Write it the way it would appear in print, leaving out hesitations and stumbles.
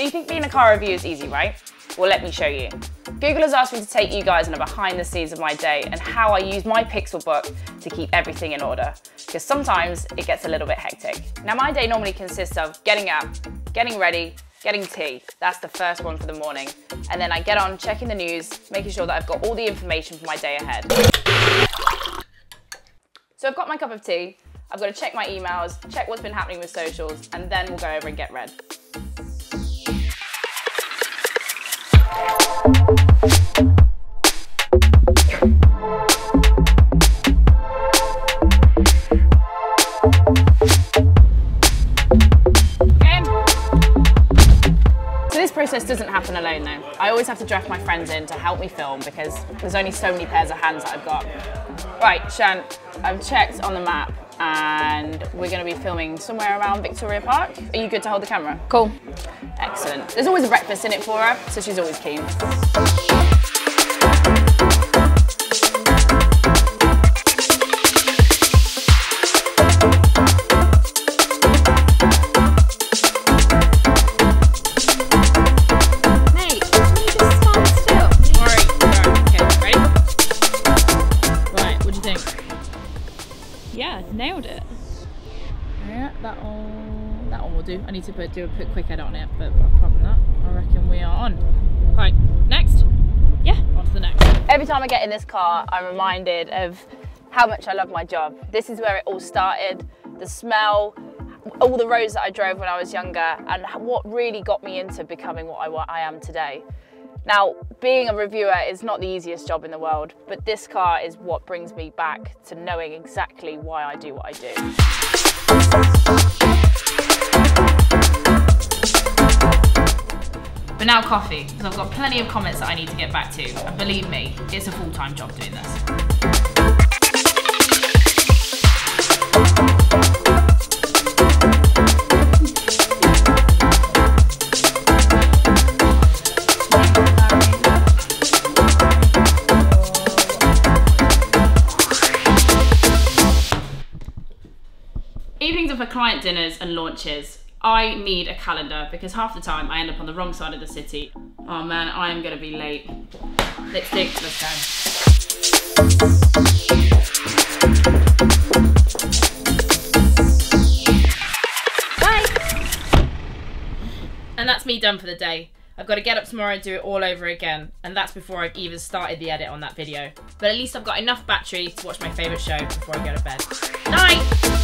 you think being a car reviewer is easy, right? Well, let me show you. Google has asked me to take you guys on a behind the scenes of my day and how I use my Pixel book to keep everything in order, because sometimes it gets a little bit hectic. Now, my day normally consists of getting up, getting ready, getting tea. That's the first one for the morning. And then I get on checking the news, making sure that I've got all the information for my day ahead. So I've got my cup of tea, I've got to check my emails, check what's been happening with socials, and then we'll go over and get read. So this process doesn't happen alone though. I always have to draft my friends in to help me film because there's only so many pairs of hands that I've got. Right, Shan, I've checked on the map and we're going to be filming somewhere around Victoria Park. Are you good to hold the camera? Cool. Excellent. There's always a breakfast in it for her, so she's always keen. Yeah, nailed it. Yeah, that one will do. I need to do a quick edit on it, but apart from that, I reckon we are on. Right, next? Yeah, on to the next. Every time I get in this car, I'm reminded of how much I love my job. This is where it all started. The smell, all the roads that I drove when I was younger, and what really got me into becoming what I am today. Now, being a reviewer is not the easiest job in the world, but this car is what brings me back to knowing exactly why I do what I do. But now coffee, because I've got plenty of comments that I need to get back to, and believe me, it's a full-time job doing this. Evenings are for client dinners and launches. I need a calendar because half the time I end up on the wrong side of the city. Oh man, I am going to be late. Lipstick, let's go. Bye! And that's me done for the day. I've got to get up tomorrow and do it all over again, and that's before I've even started the edit on that video. But at least I've got enough battery to watch my favourite show before I go to bed. Night!